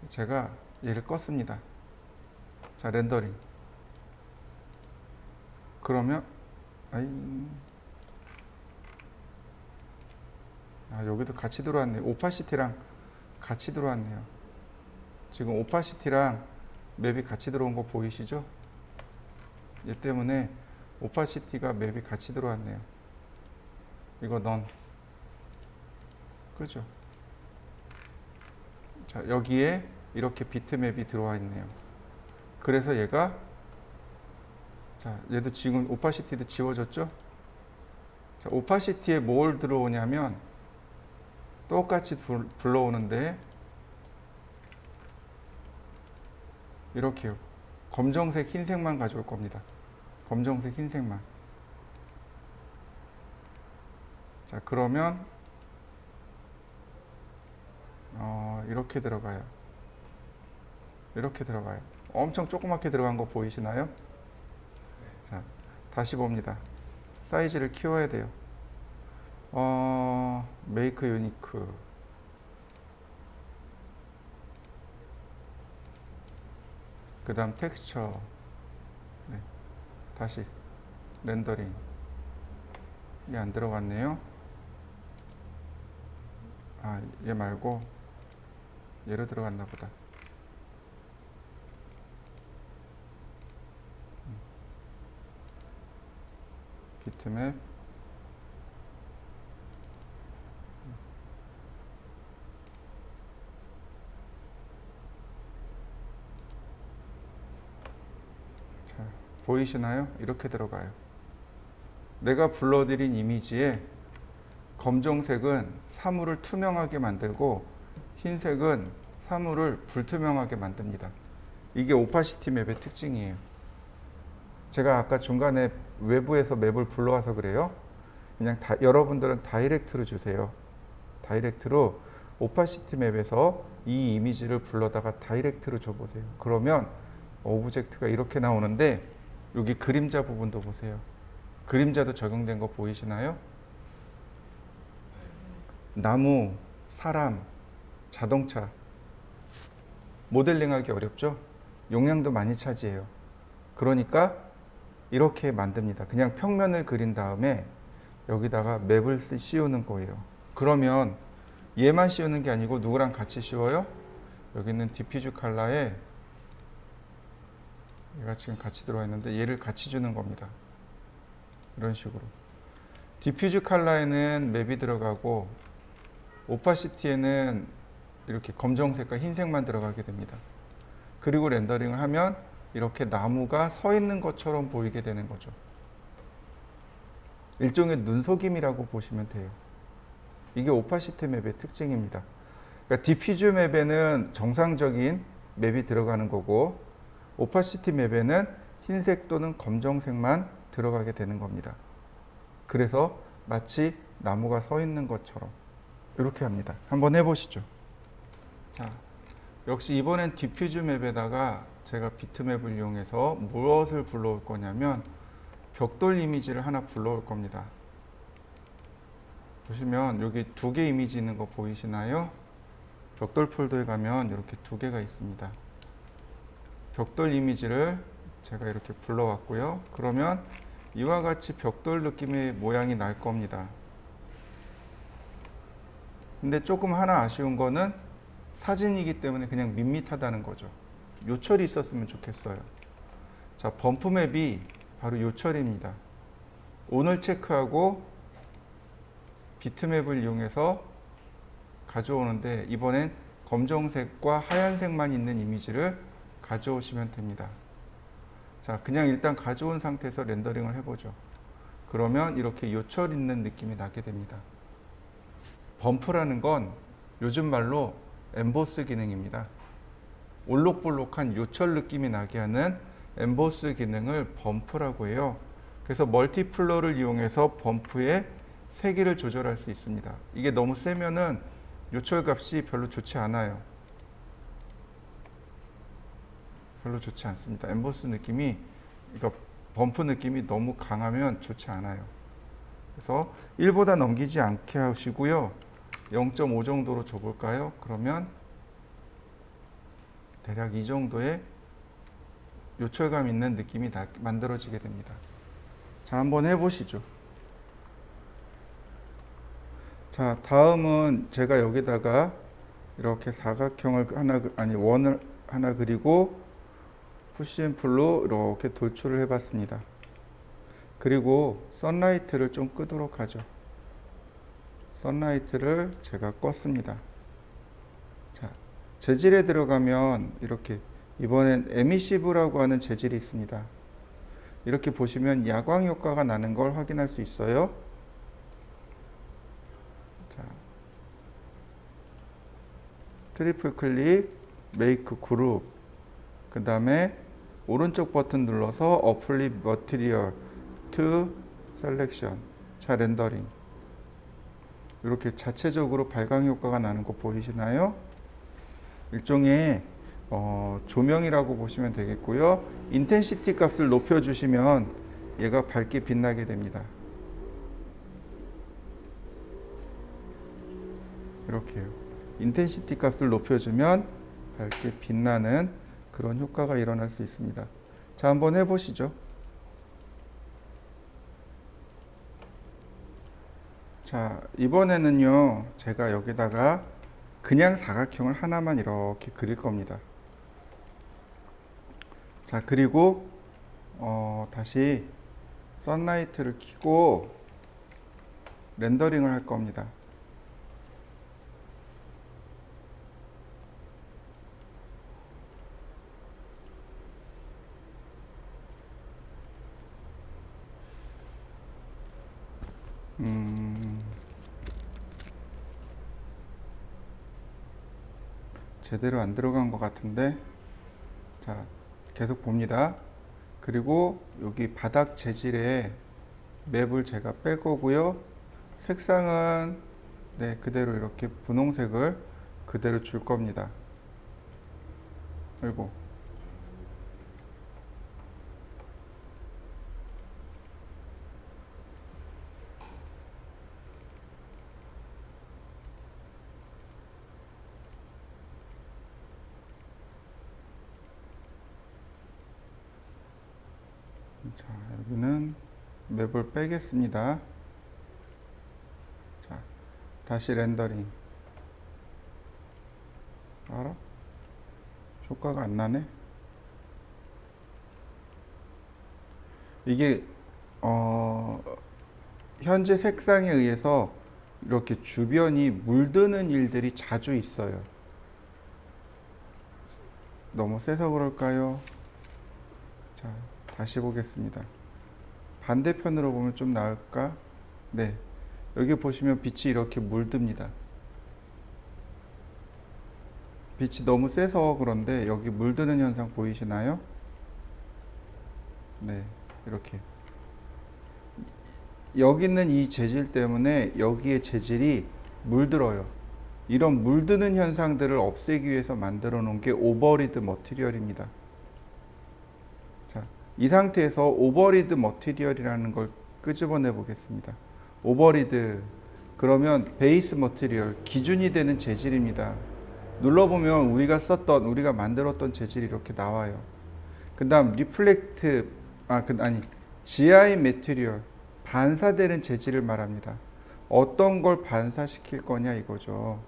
제가 얘를 껐습니다. 자, 렌더링. 그러면 여기도 같이 들어왔네요. 오파시티랑 같이 들어왔네요. 지금 오파시티랑 맵이 같이 들어온 거 보이시죠? 얘 때문에 오파시티가 맵이 같이 들어왔네요. 이거 넌. 그죠? 자, 여기에 이렇게 비트맵이 들어와 있네요. 그래서 얘가 자, 얘도 지금 오파시티도 지워졌죠? 자, 오파시티에 뭘 들어오냐면 똑같이 불러오는데 이렇게요. 검정색, 흰색만 가져올 겁니다. 검정색, 흰색만. 자, 그러면 이렇게 들어가요. 이렇게 들어가요. 엄청 조그맣게 들어간 거 보이시나요? 자, 다시 봅니다. 사이즈를 키워야 돼요. 메이크 유니크. 그 다음 텍스처. 네. 다시 렌더링. 이게 안 들어갔네요. 얘 말고 얘로 들어갔나 보다. 비트맵. 자, 보이시나요? 이렇게 들어가요. 내가 불러드린 이미지에 검정색은 사물을 투명하게 만들고 흰색은 사물을 불투명하게 만듭니다. 이게 오파시티 맵의 특징이에요. 제가 아까 중간에 외부에서 맵을 불러와서 그래요. 그냥 여러분들은 다이렉트로 주세요. 다이렉트로 오파시티 맵에서 이 이미지를 불러다가 다이렉트로 줘보세요. 그러면 오브젝트가 이렇게 나오는데 여기 그림자 부분도 보세요. 그림자도 적용된 거 보이시나요? 나무, 사람, 자동차. 모델링하기 어렵죠? 용량도 많이 차지해요. 그러니까 이렇게 만듭니다. 그냥 평면을 그린 다음에 여기다가 맵을 씌우는 거예요. 그러면 얘만 씌우는 게 아니고 누구랑 같이 씌워요? 여기는 디퓨즈 컬러에 얘가 지금 같이 들어와 있는데 얘를 같이 주는 겁니다. 이런 식으로. 디퓨즈 컬러에는 맵이 들어가고 오파시티에는 이렇게 검정색과 흰색만 들어가게 됩니다. 그리고 렌더링을 하면 이렇게 나무가 서 있는 것처럼 보이게 되는 거죠. 일종의 눈속임이라고 보시면 돼요. 이게 오파시티 맵의 특징입니다. 그러니까 디퓨즈 맵에는 정상적인 맵이 들어가는 거고 오파시티 맵에는 흰색 또는 검정색만 들어가게 되는 겁니다. 그래서 마치 나무가 서 있는 것처럼 이렇게 합니다. 한번 해보시죠. 자, 역시 이번엔 디퓨즈 맵에다가 제가 비트맵을 이용해서 무엇을 불러올 거냐면 벽돌 이미지를 하나 불러올 겁니다. 보시면 여기 두 개 이미지 있는 거 보이시나요? 벽돌 폴더에 가면 이렇게 두 개가 있습니다. 벽돌 이미지를 제가 이렇게 불러왔고요. 그러면 이와 같이 벽돌 느낌의 모양이 날 겁니다. 근데 조금 하나 아쉬운 거는 사진이기 때문에 그냥 밋밋하다는 거죠. 요철이 있었으면 좋겠어요. 자, 범프맵이 바로 요철입니다. 오늘 체크하고 비트맵을 이용해서 가져오는데 이번엔 검정색과 하얀색만 있는 이미지를 가져오시면 됩니다. 자, 그냥 일단 가져온 상태에서 렌더링을 해보죠. 그러면 이렇게 요철 있는 느낌이 나게 됩니다. 범프라는 건 요즘 말로 엠보스 기능입니다. 올록볼록한 요철 느낌이 나게 하는 엠보스 기능을 범프라고 해요. 그래서 멀티플러를 이용해서 범프의 세기를 조절할 수 있습니다. 이게 너무 세면은 요철 값이 별로 좋지 않아요. 별로 좋지 않습니다. 엠보스 느낌이, 그러니까 범프 느낌이 너무 강하면 좋지 않아요. 그래서 1보다 넘기지 않게 하시고요. 0.5 정도로 줘볼까요? 그러면 대략 이 정도의 요철감 있는 느낌이 만들어지게 됩니다. 자, 한번 해보시죠. 자, 다음은 제가 여기다가 이렇게 사각형을 원을 하나 그리고 푸시앤풀로 이렇게 돌출을 해봤습니다. 그리고 선라이트를 좀 끄도록 하죠. 선라이트를 제가 껐습니다. 자, 재질에 들어가면 이렇게 이번엔 에미시브라고 하는 재질이 있습니다. 이렇게 보시면 야광 효과가 나는 걸 확인할 수 있어요. 자, 트리플 클릭, 메이크 그룹, 그 다음에 오른쪽 버튼 눌러서 어플리 머티리얼 투 셀렉션. 자, 렌더링. 이렇게 자체적으로 발광 효과가 나는 거 보이시나요? 일종의 조명이라고 보시면 되겠고요. 인텐시티 값을 높여주시면 얘가 밝게 빛나게 됩니다. 이렇게요. 인텐시티 값을 높여주면 밝게 빛나는 그런 효과가 일어날 수 있습니다. 자, 한번 해보시죠. 자, 이번에는요, 제가 여기다가 그냥 사각형을 하나만 이렇게 그릴 겁니다. 자, 그리고 다시 선라이트를 켜고 렌더링을 할 겁니다. 제대로 안 들어간 것 같은데, 자, 계속 봅니다. 그리고 여기 바닥 재질에 맵을 제가 뺄 거고요. 색상은 네, 그대로 이렇게 분홍색을 그대로 줄 겁니다. 그리고 자, 여기는 맵을 빼겠습니다. 자, 다시 렌더링. 알아? 효과가 안 나네. 이게 현재 색상에 의해서 이렇게 주변이 물드는 일들이 자주 있어요. 너무 세서 그럴까요? 자, 다시 보겠습니다. 반대편으로 보면 좀 나을까? 네, 여기 보시면 빛이 이렇게 물듭니다. 빛이 너무 세서 그런데 여기 물드는 현상 보이시나요? 네, 이렇게 여기 있는 이 재질 때문에 여기에 재질이 물들어요. 이런 물드는 현상들을 없애기 위해서 만들어 놓은 게 오버리드 머티리얼입니다. 이 상태에서 오버리드 머티리얼이라는 걸 끄집어내 보겠습니다. 오버리드 그러면 베이스 머티리얼 기준이 되는 재질입니다. 눌러보면 우리가 만들었던 재질이 이렇게 나와요. 그 다음 리플렉트 GI 매티리얼 반사되는 재질을 말합니다. 어떤 걸 반사시킬 거냐 이거죠.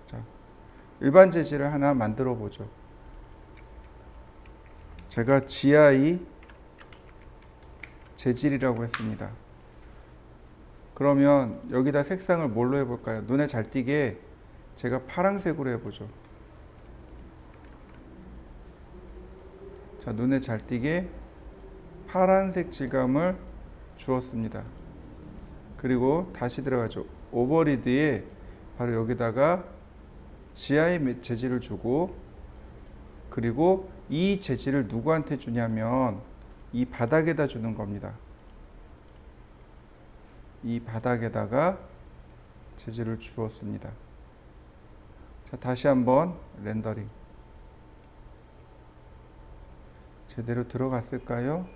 자, 일반 재질을 하나 만들어 보죠. 제가 GI 재질이라고 했습니다. 그러면 여기다 색상을 뭘로 해볼까요? 눈에 잘 띄게 제가 파란색으로 해보죠. 자, 눈에 잘 띄게 파란색 질감을 주었습니다. 그리고 다시 들어가죠. 오버리드에 바로 여기다가 GI 재질을 주고, 그리고 이 재질을 누구한테 주냐면 이 바닥에다 주는 겁니다. 이 바닥에다가 재질을 주었습니다. 자, 다시 한번 렌더링. 제대로 들어갔을까요?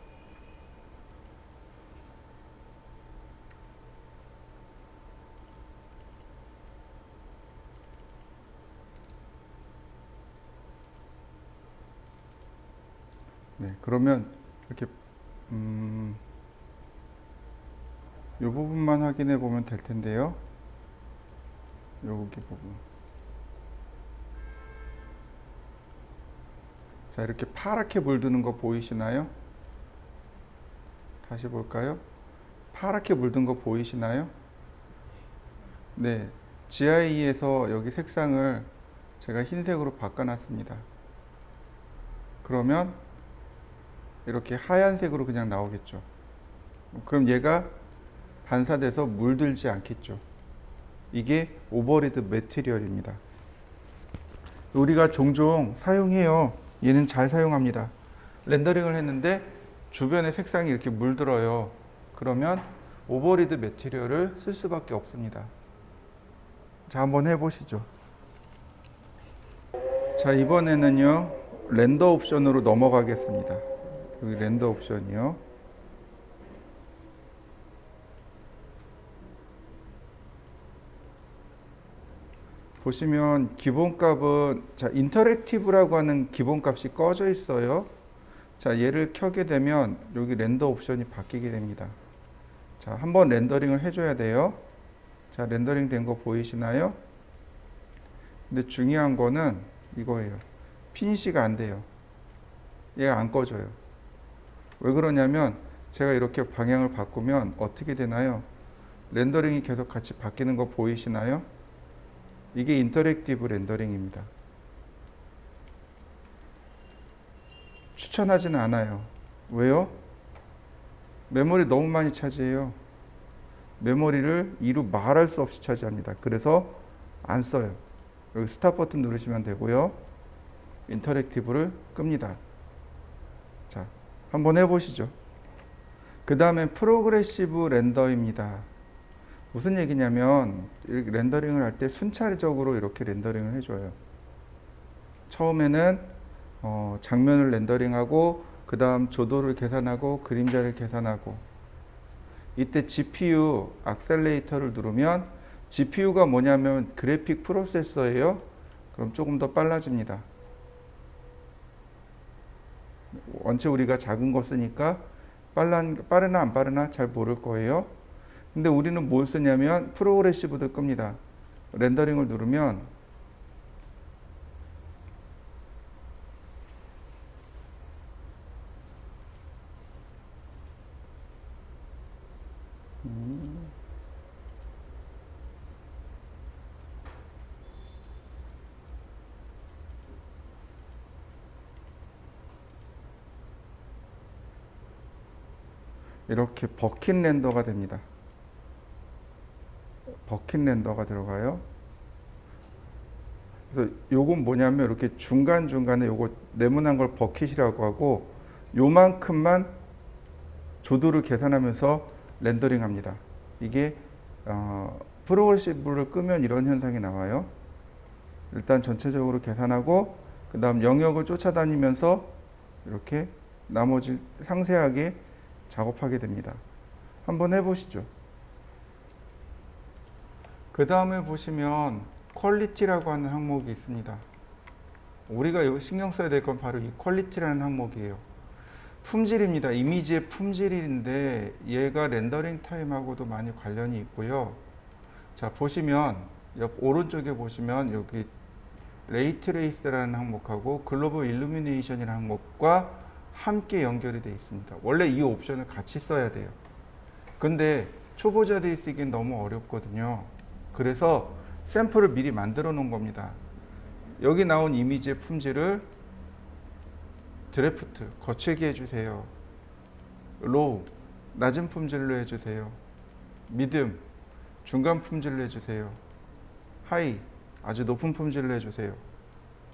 네, 그러면 이렇게 이 부분만 확인해 보면 될 텐데요. 여기 부분. 자, 이렇게 파랗게 물드는 거 보이시나요? 다시 볼까요? 파랗게 물든 거 보이시나요? 네, GI에서 여기 색상을 제가 흰색으로 바꿔놨습니다. 그러면 이렇게 하얀색으로 그냥 나오겠죠. 그럼 얘가 반사돼서 물들지 않겠죠. 이게 오버리드 매티리얼입니다. 우리가 종종 사용해요. 얘는 잘 사용합니다. 렌더링을 했는데 주변에 색상이 이렇게 물들어요. 그러면 오버리드 매티리얼을 쓸 수밖에 없습니다. 자, 한번 해보시죠. 자, 이번에는요 렌더 옵션으로 넘어가겠습니다. 여기 렌더 옵션이요. 보시면 기본값은 인터랙티브라고 하는 기본값이 꺼져 있어요. 자, 얘를 켜게 되면 여기 렌더 옵션이 바뀌게 됩니다. 자, 한번 렌더링을 해줘야 돼요. 자, 렌더링 된 거 보이시나요? 근데 중요한 거는 이거예요. 피니시가 안 돼요. 얘가 안 꺼져요. 왜 그러냐면 제가 이렇게 방향을 바꾸면 어떻게 되나요? 렌더링이 계속 같이 바뀌는 거 보이시나요? 이게 인터랙티브 렌더링입니다. 추천하지는 않아요. 왜요? 메모리 너무 많이 차지해요. 메모리를 이루 말할 수 없이 차지합니다. 그래서 안 써요. 여기 스탑 버튼 누르시면 되고요. 인터랙티브를 끕니다. 자, 한번 해보시죠. 그 다음에 프로그레시브 렌더입니다. 무슨 얘기냐면 이렇게 렌더링을 할 때 순차적으로 이렇게 렌더링을 해줘요. 처음에는 장면을 렌더링하고 그 다음 조도를 계산하고 그림자를 계산하고, 이때 GPU 악셀레이터를 누르면, GPU가 뭐냐면 그래픽 프로세서예요. 그럼 조금 더 빨라집니다. 원체 우리가 작은 거 쓰니까 빠르나 안 빠르나 잘 모를 거예요. 근데 우리는 뭘 쓰냐면 프로그레시브도 끕니다. 렌더링을 누르면 이렇게 버킷 렌더가 됩니다. 버킷 렌더가 들어가요. 그래서 요건 뭐냐면 이렇게 중간중간에 요거 네모난 걸 버킷이라고 하고, 요만큼만 조도를 계산하면서 렌더링 합니다. 이게 프로그레시브를 끄면 이런 현상이 나와요. 일단 전체적으로 계산하고 그 다음 영역을 쫓아다니면서 이렇게 나머지 상세하게 작업하게 됩니다. 한번 해보시죠. 그 다음에 보시면 퀄리티라고 하는 항목이 있습니다. 우리가 여기 신경 써야 될 건 바로 이 퀄리티라는 항목이에요. 품질입니다. 이미지의 품질인데 얘가 렌더링 타임하고도 많이 관련이 있고요. 자, 보시면 옆 오른쪽에 보시면 여기 레이트레이스라는 항목하고 글로벌 일루미네이션이라는 항목과 함께 연결이 되어 있습니다. 원래 이 옵션을 같이 써야 돼요. 근데 초보자들이 쓰기엔 너무 어렵거든요. 그래서 샘플을 미리 만들어 놓은 겁니다. 여기 나온 이미지의 품질을 드래프트, 거칠게 해주세요. 로우, 낮은 품질로 해주세요. 미디움, 중간 품질로 해주세요. 하이, 아주 높은 품질로 해주세요.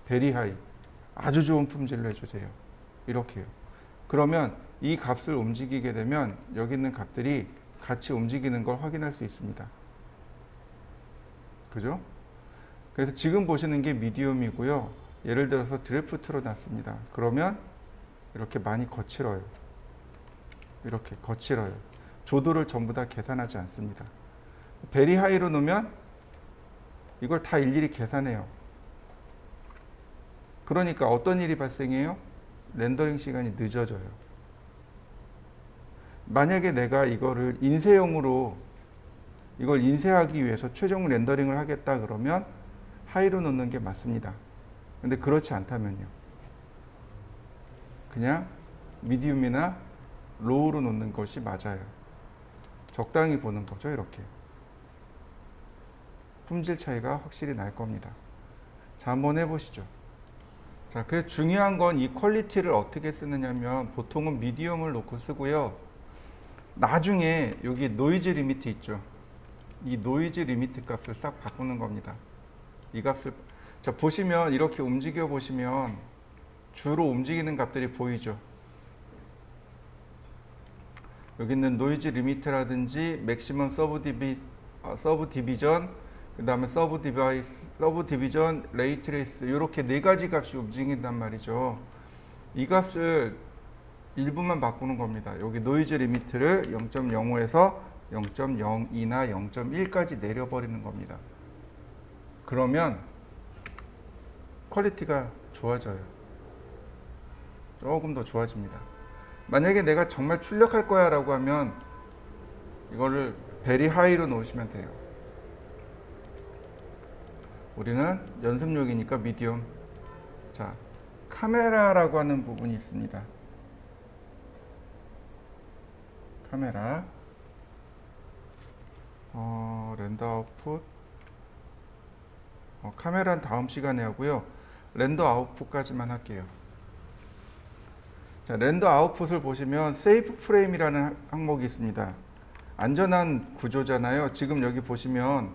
베리 하이, 아주 좋은 품질로 해주세요. 이렇게요. 그러면 이 값을 움직이게 되면 여기 있는 값들이 같이 움직이는 걸 확인할 수 있습니다. 그죠? 그래서 지금 보시는 게 미디움이고요. 예를 들어서 드래프트로 놨습니다. 그러면 이렇게 많이 거칠어요. 이렇게 거칠어요. 조도를 전부 다 계산하지 않습니다. 베리 하이로 놓으면 이걸 다 일일이 계산해요. 그러니까 어떤 일이 발생해요? 렌더링 시간이 늦어져요. 만약에 내가 이거를 인쇄용으로 이걸 인쇄하기 위해서 최종 렌더링을 하겠다 그러면 하이로 놓는 게 맞습니다. 근데 그렇지 않다면요. 그냥 미디움이나 로우로 놓는 것이 맞아요. 적당히 보는 거죠. 이렇게. 품질 차이가 확실히 날 겁니다. 자, 한번 해보시죠. 자, 그래서 중요한 건 이 퀄리티를 어떻게 쓰느냐면 보통은 미디움을 놓고 쓰고요. 나중에 여기 노이즈 리미트 있죠. 이 노이즈 리미트 값을 싹 바꾸는 겁니다. 이 값을 자 보시면 이렇게 움직여 보시면 주로 움직이는 값들이 보이죠. 여기 있는 노이즈 리미트라든지 맥시멈 서브 디비전, 그 다음에 서브 디비전, 레이트레이스 이렇게 네 가지 값이 움직인단 말이죠. 이 값을 일부만 바꾸는 겁니다. 여기 노이즈 리미트를 0.05에서 0.02나 0.1까지 내려버리는 겁니다. 그러면 퀄리티가 좋아져요. 조금 더 좋아집니다. 만약에 내가 정말 출력할 거야 라고 하면 이거를 베리 하이로 놓으시면 돼요. 우리는 연습용이니까 미디움. 자, 카메라라고 하는 부분이 있습니다. 카메라 렌더 아웃풋 카메라는 다음 시간에 하고요. 렌더 아웃풋까지만 할게요. 자, 렌더 아웃풋을 보시면 세이프 프레임이라는 항목이 있습니다. 안전한 구조잖아요. 지금 여기 보시면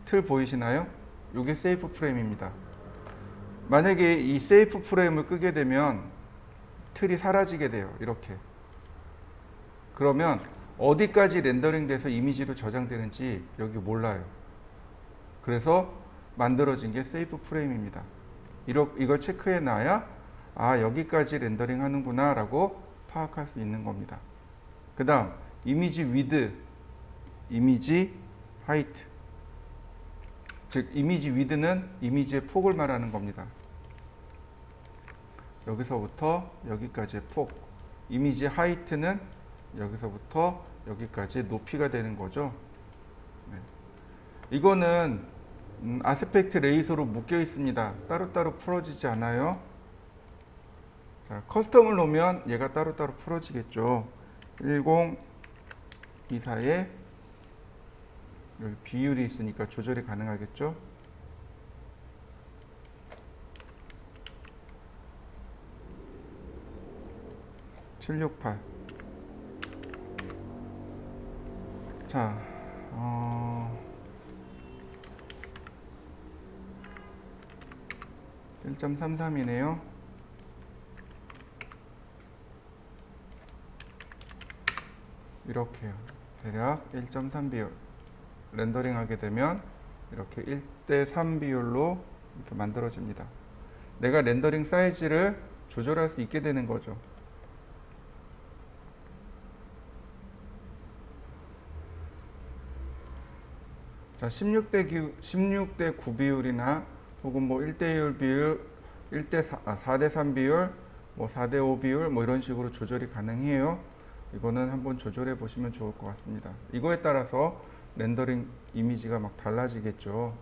틀 보이시나요? 이게 세이프 프레임입니다. 만약에 이 세이프 프레임을 끄게 되면 틀이 사라지게 돼요. 이렇게. 그러면 어디까지 렌더링 돼서 이미지로 저장되는지 여기 몰라요. 그래서 만들어진 게 세이프 프레임입니다. 이걸 체크해 놔야 아, 여기까지 렌더링 하는구나 라고 파악할 수 있는 겁니다. 그 다음 이미지 위드, 이미지 하이트. 즉 이미지 위드는 이미지의 폭을 말하는 겁니다. 여기서부터 여기까지의 폭. 이미지 하이트는 여기서부터 여기까지 높이가 되는 거죠. 네. 이거는 아스펙트 레이소로 묶여 있습니다. 따로따로 풀어지지 않아요. 자, 커스텀을 놓으면 얘가 따로따로 풀어지겠죠. 1024에 여기 비율이 있으니까 조절이 가능하겠죠. (768) 자, 1.33이네요. 이렇게요. 대략 1.3 비율. 렌더링 하게 되면 이렇게 1대3 비율로 이렇게 만들어집니다. 내가 렌더링 사이즈를 조절할 수 있게 되는 거죠. 자, 16대 9 비율이나 혹은 뭐 1대1 비율, 4대 3 비율, 뭐 4대 5 비율 뭐 이런 식으로 조절이 가능해요. 이거는 한번 조절해 보시면 좋을 것 같습니다. 이거에 따라서 렌더링 이미지가 막 달라지겠죠.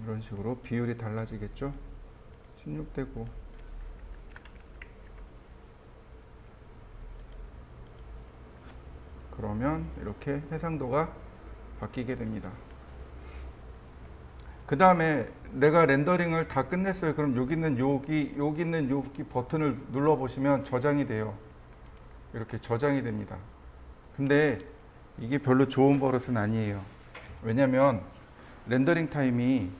이런 식으로 비율이 달라지겠죠. 16대 9. 그러면 이렇게 해상도가 바뀌게 됩니다. 그 다음에 내가 렌더링을 다 끝냈어요. 그럼 여기 있는 여기 버튼을 눌러 보시면 저장이 돼요. 이렇게 저장이 됩니다. 근데 이게 별로 좋은 버릇은 아니에요. 왜냐면 렌더링 타임이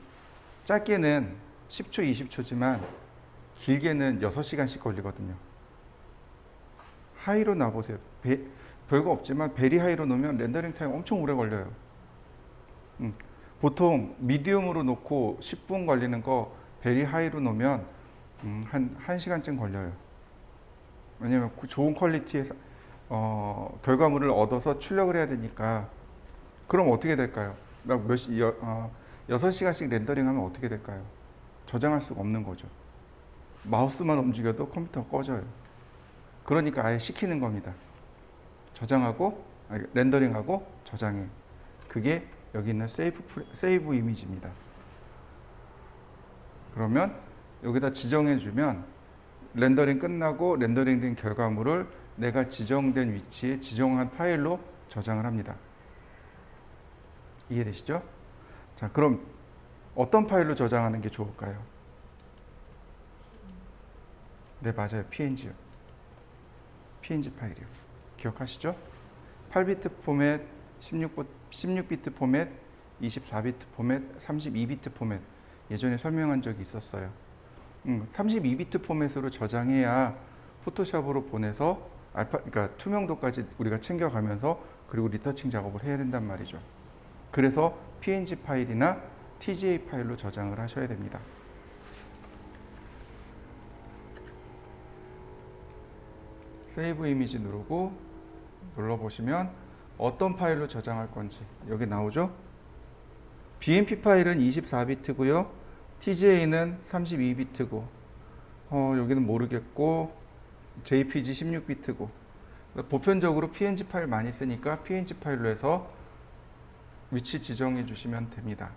짧게는 10초, 20초지만 길게는 6시간씩 걸리거든요. 하이로 놔보세요. 별거 없지만 베리 하이로 놓으면 렌더링 타임 엄청 오래 걸려요. 보통 미디움으로 놓고 10분 걸리는 거 베리 하이로 놓으면 한 1시간쯤 걸려요. 왜냐면 좋은 퀄리티의 결과물을 얻어서 출력을 해야 되니까. 그럼 어떻게 될까요? 6시간씩 렌더링 하면 어떻게 될까요? 저장할 수가 없는 거죠. 마우스만 움직여도 컴퓨터가 꺼져요. 그러니까 아예 시키는 겁니다. 렌더링하고 저장해. 그게 여기 있는 세이브 이미지입니다. 그러면 여기다 지정해주면 렌더링 끝나고 렌더링된 결과물을 내가 지정된 위치에 지정한 파일로 저장을 합니다. 이해되시죠? 자, 그럼 어떤 파일로 저장하는 게 좋을까요? 네, 맞아요. PNG요. PNG 파일이요. 기억하시죠? 8비트 포맷, 16비트 포맷, 24비트 포맷, 32비트 포맷. 예전에 설명한 적이 있었어요. 32비트 포맷으로 저장해야 포토샵으로 보내서 그러니까 투명도까지 우리가 챙겨가면서 그리고 리터칭 작업을 해야 된단 말이죠. 그래서 PNG 파일이나 TGA 파일로 저장을 하셔야 됩니다. 세이브 이미지 누르고 눌러보시면 어떤 파일로 저장할 건지 여기 나오죠? BMP 파일은 24비트고요. TGA는 32비트고 여기는 모르겠고 JPG 16비트고 보편적으로 PNG 파일 많이 쓰니까 PNG 파일로 해서 위치 지정해 주시면 됩니다.